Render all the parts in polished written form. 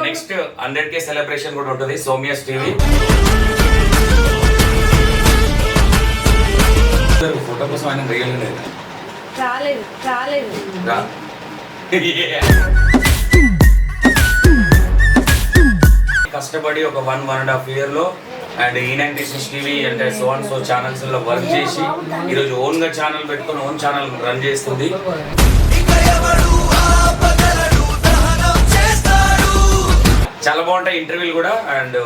Next 100K celebration కూడా ఉంటుంది Soumya's TV. Photo కోసం ఆయన రియల్ కష్టపడి ఒక 1.5 year లో అండ్ E96 టీవీ అంటే సో అండ్ సో ఛానల్స్ లో వర్క్ చేసి ఈరోజు ఓన్ గా ఛానల్ పెట్టుకొని ఓన్ ఛానల్ రన్ చేస్తుంది. చాలా బాగుంటాయి ఇంటర్వ్యూలు కూడా. అండ్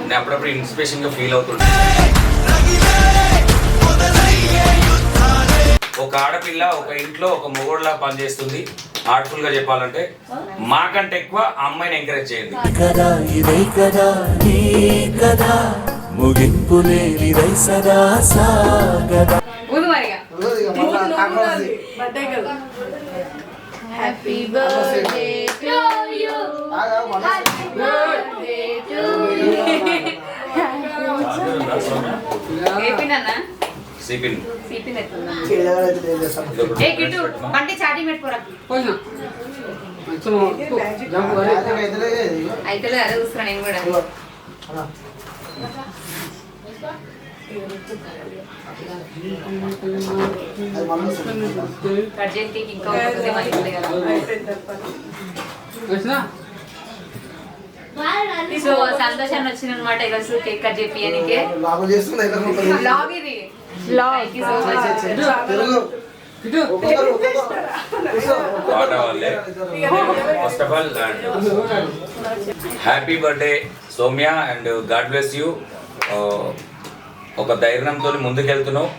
నేను అప్పుడప్పుడు ఇన్స్పిరేషన్ గా ఫీల్ అవుతుంటా. ఒక ఆడపిల్ల ఒక ఇంట్లో ఒక మొగుడులా పనిచేస్తుంది. ఆర్ట్ఫుల్ గా చెప్పాలంటే మాకంటే ఎక్కువ అమ్మాయిని ఎంకరేజ్ చేయండి. Happy birthday to you. Happy birthday to you. సిపిన్ ఏ కిట్టు అంటే చాటింగ్ పెట్టుకోరా అయితే అదే చూస్తున్నా నేను కూడా. సో సంతోషాన్ని వచ్చింది అనమాట ఈరోజు కేక్ కట్ చెప్పియానికి. First of all happy birthday Soumya and God bless you. ఒక ధైర్యంతో ముందుకెళ్తున్నావు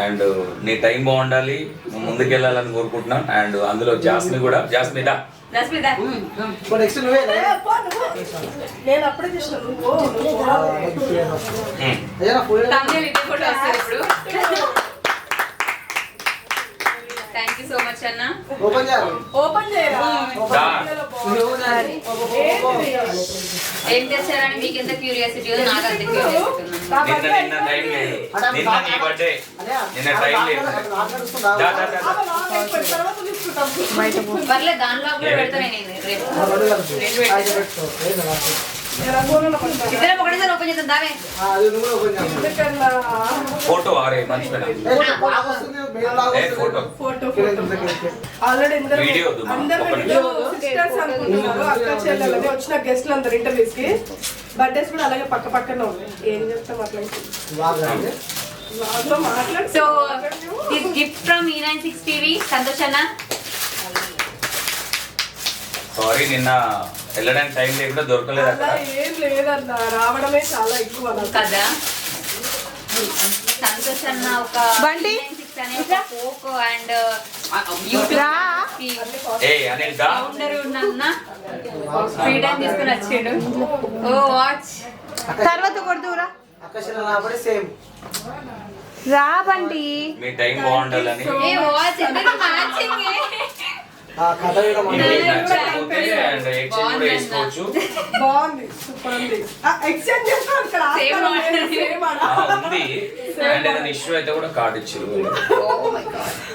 అండ్ నీ టైం బాగుండాలి, ముందుకెళ్ళాలని కోరుకుంటున్నాను. అండ్ అందులో జాస్మి కూడా. జాస్మిదా థ్యాంక్ యూ సో మచ్ అన్న. ఏం తెచ్చారని మీకు ఎంత క్యూరియాసిటీ నాకు అంత పర్లేదు దానిలో కూడా పెడతాను నేను రేపు. ఇద్దరం ఒకటేసారి ఓపెన్ చేద్దాం దావే. ఫోటో ఆల్రెడీ వచ్చిన గెస్ట్లు అందరు ఇంటర్వ్యూస్ కి బర్త్డేస్ కూడా అలాగే పక్క పక్కన ఉన్నాయి. ఏం చెప్తాం అట్లా. So this gift from E96 TV. Santosh అన్న సారీ నిన్న వెళ్ళడానికి టైం లేకుండా దొరకలేదు. ఏం లేదన్న, రావడమే చాలా ఎక్కువ కదా. సంతోష్ అన్న ఒక ఫోక్ అండ్ ఫౌండర్ ఉన్న ఫ్రీడమ్ తీసుకుని వచ్చాడు. ఓ వాచ్ తర్వాత కొడుతురా రా బండి. మీ టైం బాగుండాలని వాచ్ మ్యాచింగ్ బాగుంది, సూపర్ ఉంది. ఎక్స్చేంజ్ ఇష్యూ అయితే కూడా కార్డు ఇచ్చారు.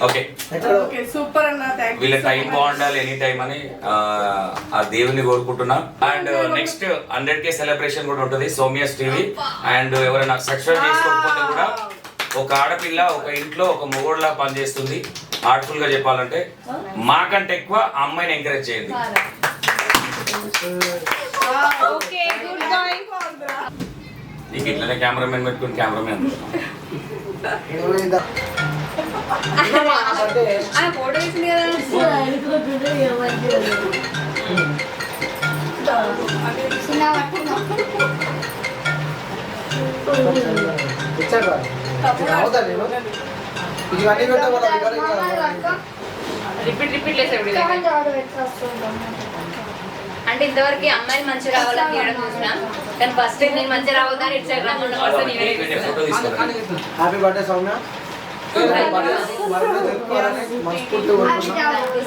ఓకే సూపర్ అన్న. వీళ్ళ టైం బాగుండాలి ఎనీ టైం అని ఆ దేవుని కోరుకుంటున్నా. అండ్ నెక్స్ట్ 100K సెలబ్రేషన్ కూడా ఉంటుంది సౌమ్యాస్ టీవీ. అండ్ ఎవరైనా సక్సెస్ చేసుకోకపోతే కూడా ఒక ఆడపిల్ల ఒక ఇంట్లో ఒక మొగుడులా పనిచేస్తుంది. ఆర్ట్ఫుల్ గా చెప్పాలంటే మాకంటే ఎక్కువ అమ్మాయిని ఎంకరేజ్ చేయండి. నీకు ఇట్లనే కెమెరామెన్ పెట్టుకుని కెమెరామెన్ ఫోటో తీసింది కదా. అంటే ఇంతవరకు అమ్మాయిని మంచిగా రావాలని తీయడం చూసినా, కానీ ఫస్ట్ నేను మంచిగా రావద్దని ఇటు సైడ్ రమ్మన్న person happy birthday Soumya.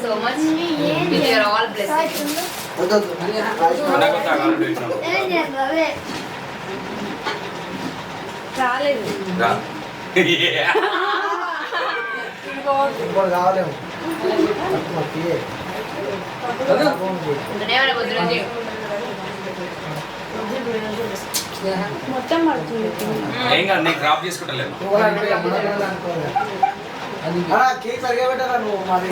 So much. You are all blessed. రాలేదు కావాలేమో. మొత్తం పడుతుంది ఏం కాదు నేను డ్రాప్ చేసుకుంటలేను. కేక్ సరిగా పెట్టారా నువ్వు మరి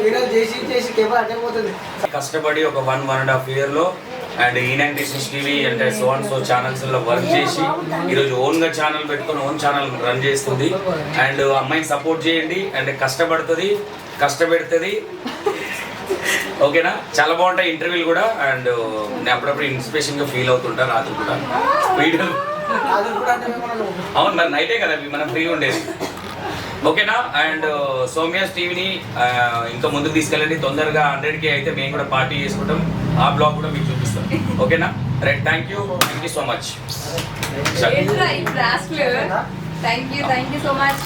వీడియో చేసి కెమెరా అడ్డే పోతుంది. కష్టపడి ఒక 1.5 year లో అండ్ E96 టీవీ అంటే సో అండ్ సో ఛానల్స్ లో వర్క్ చేసి ఈరోజు ఓన్ గా ఛానల్ పెట్టుకొని ఓన్ ఛానల్ రన్ చేస్తుంది. అండ్ అమ్మాయిని సపోర్ట్ చేయండి. అండ్ కష్టపెడుతుంది. ఓకేనా, చాలా బాగుంటాయి ఇంటర్వ్యూలు కూడా. అండ్ నేను అప్పుడప్పుడు ఇన్స్పిరేషన్ గా ఫీల్ అవుతుంటా రాత్రి కూడా వీడియో. అవును మరి నైటే కదా మనం ఫ్రీ ఉండేది. ఓకేనా. అండ్ సౌమ్యాస్ టీవీని ఇంకా ముందుకు తీసుకెళ్ళండి. తొందరగా 100K అయితే మేము కూడా పార్టీ చేసుకుంటాం. ఆ బ్లాగ్ కూడా మీకు చూపిస్తాం. ఓకేనా. Right, thank you so much. Thank you so much.